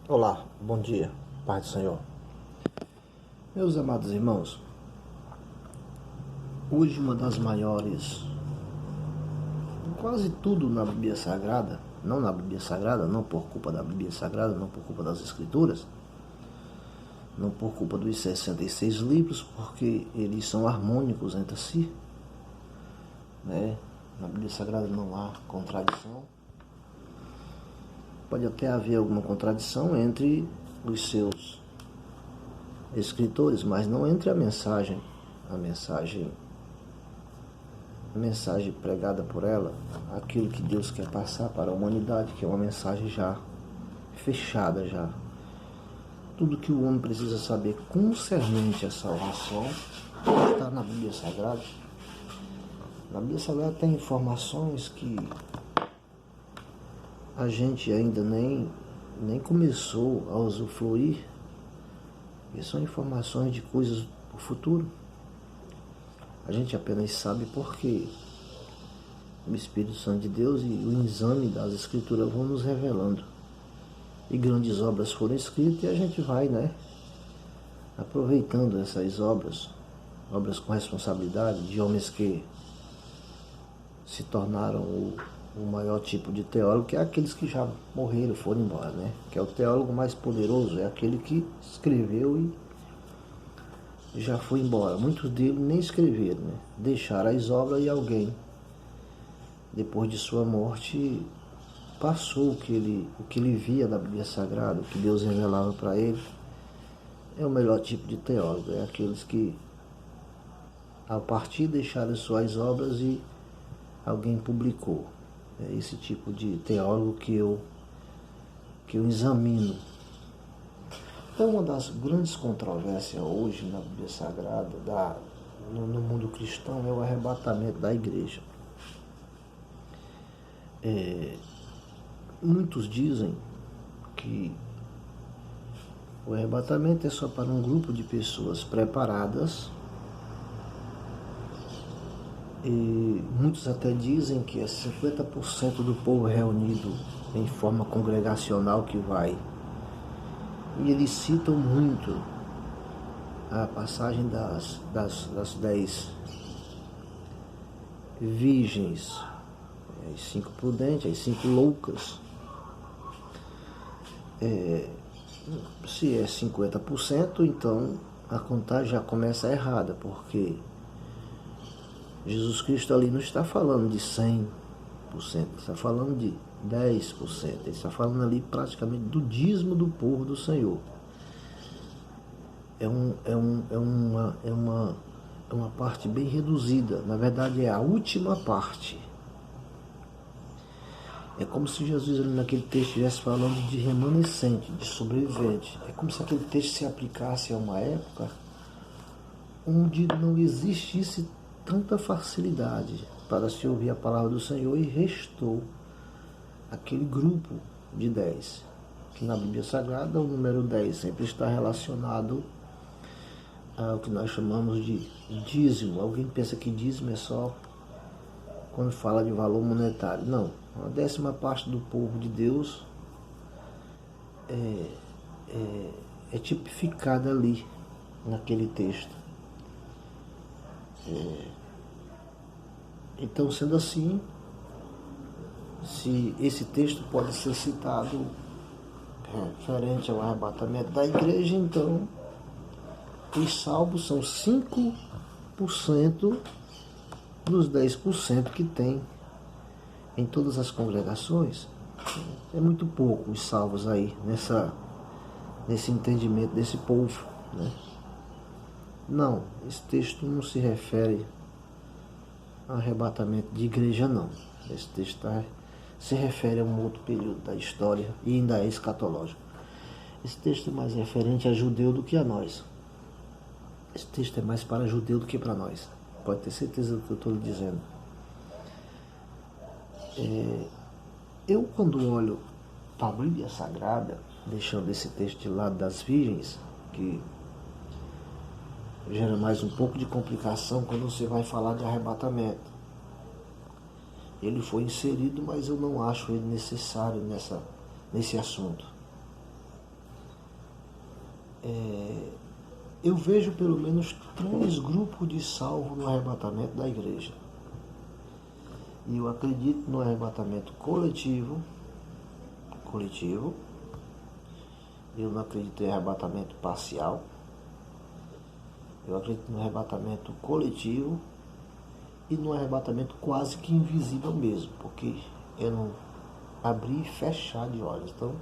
Olá, bom dia, Pai do Senhor. Meus amados irmãos, hoje uma das maiores, quase tudo na Bíblia Sagrada, não na Bíblia Sagrada, não por culpa da Bíblia Sagrada, não por culpa das Escrituras, não por culpa dos 66 livros, porque eles são harmônicos entre si, né? Na Bíblia Sagrada não há contradição. Pode até haver alguma contradição entre os seus escritores, mas não entre a mensagem pregada por ela, aquilo que Deus quer passar para a humanidade, que é uma mensagem já fechada já. Tudo que o homem precisa saber concernente à salvação está na Bíblia Sagrada. Na Bíblia Sagrada tem informações que a gente ainda nem começou a usufruir, e são informações de coisas do futuro. A gente apenas sabe porque o Espírito Santo de Deus e o exame das Escrituras vão nos revelando. E grandes obras foram escritas e a gente vai, aproveitando essas obras com responsabilidade, de homens que se tornaram o maior tipo de teólogo, que é aqueles que já morreram, foram embora, que é o teólogo mais poderoso, é aquele que escreveu e já foi embora. Muitos deles nem escreveram, deixaram as obras e alguém, depois de sua morte, passou o que ele via da Bíblia Sagrada, o que Deus revelava para ele. É o melhor tipo de teólogo, é aqueles que, a partir, deixaram suas obras e alguém publicou. É esse tipo de teólogo que eu examino. Então, uma das grandes controvérsias hoje na Bíblia Sagrada, no mundo cristão, é o arrebatamento da igreja. Muitos dizem que o arrebatamento é só para um grupo de pessoas preparadas, e muitos até dizem que é 50% do povo reunido em forma congregacional que vai. E eles citam muito a passagem das 10 virgens, as 5 prudentes, as 5 loucas. Se é 50%, então a contagem já começa errada, porque Jesus Cristo ali não está falando de 100%, ele está falando de 10%, ele está falando ali praticamente do dízimo do povo do Senhor. É uma parte bem reduzida, na verdade é a última parte. É como se Jesus ali naquele texto estivesse falando de remanescente, de sobrevivente. É como se aquele texto se aplicasse a uma época onde não existisse tanta facilidade para se ouvir a palavra do Senhor, e restou aquele grupo de 10, que na Bíblia Sagrada o número 10 sempre está relacionado ao que nós chamamos de dízimo. Alguém pensa que dízimo é só quando fala de valor monetário. Não, a 10ª parte do povo de Deus é tipificada ali naquele texto. Então, sendo assim, se esse texto pode ser citado referente ao arrebatamento da igreja, então os salvos são 5% dos 10% que tem em todas as congregações. É muito pouco os salvos aí nesse entendimento desse povo, Não, esse texto não se refere ao arrebatamento de igreja, não. Esse texto se refere a um outro período da história e ainda é escatológico. Esse texto é mais referente a judeu do que a nós. Esse texto é mais para judeu do que para nós. Pode ter certeza do que eu estou lhe dizendo. Eu, quando olho para a Bíblia Sagrada, deixando esse texto de lado das virgens, que gera mais um pouco de complicação quando você vai falar de arrebatamento. Ele foi inserido, mas eu não acho ele necessário nesse assunto. Eu vejo pelo menos 3 grupos de salvos no arrebatamento da igreja. E eu acredito no arrebatamento coletivo. Eu não acredito em arrebatamento parcial. Eu acredito no arrebatamento coletivo e no arrebatamento quase que invisível mesmo, porque eu não abrir e fechar de olhos, então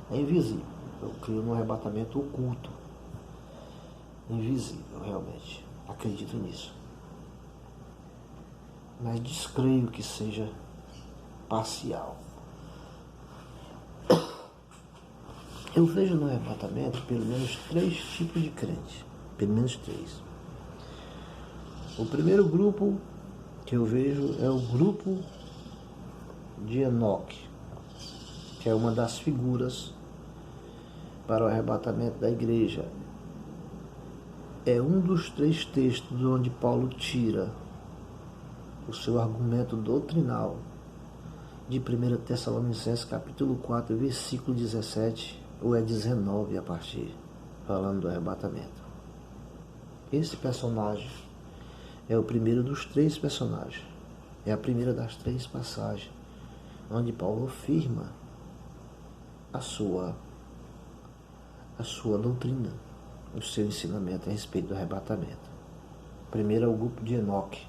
é invisível. Eu creio no arrebatamento oculto, invisível, realmente, acredito nisso, mas descreio que seja parcial. Eu vejo no arrebatamento pelo menos 3 tipos de crente, pelo menos 3. O primeiro grupo que eu vejo é o grupo de Enoque, que é uma das figuras para o arrebatamento da igreja. É um dos 3 textos onde Paulo tira o seu argumento doutrinal de 1 Tessalonicenses capítulo 4, versículo 17, ou é 19 a partir, falando do arrebatamento. Esse personagem é o primeiro dos 3 personagens. É a primeira das 3 passagens onde Paulo afirma a sua doutrina, o seu ensinamento a respeito do arrebatamento. O primeiro é o grupo de Enoque,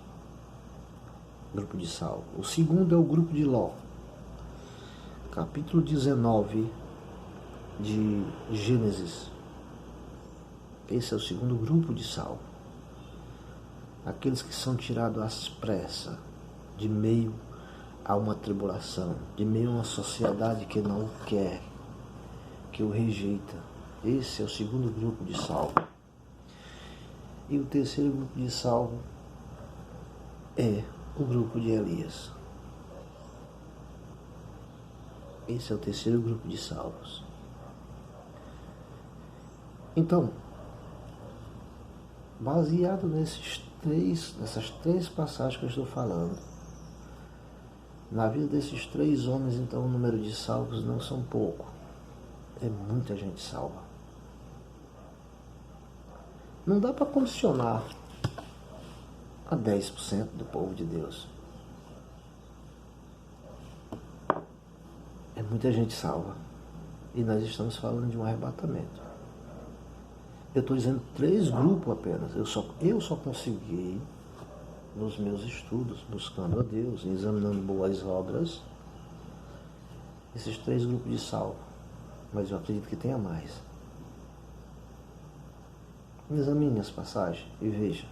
grupo de salvo. O segundo é o grupo de Ló, capítulo 19 de Gênesis. Esse é o segundo grupo de salvo. Aqueles que são tirados às pressas, de meio a uma tribulação, de meio a uma sociedade que não o quer, que o rejeita. Esse é o segundo grupo de salvo. E o terceiro grupo de salvo é o grupo de Elias. Esse é o terceiro grupo de salvos. Então, baseado nessas 3 passagens que eu estou falando, na vida desses 3 homens, então o número de salvos não são pouco. É muita gente salva. Não dá para condicionar a 10% do povo de Deus. É muita gente salva. E nós estamos falando de um arrebatamento. Eu estou dizendo 3 grupos apenas. Eu só consegui, nos meus estudos, buscando a Deus, examinando boas obras, esses 3 grupos de salvo. Mas eu acredito que tenha mais. Examine as passagens e veja.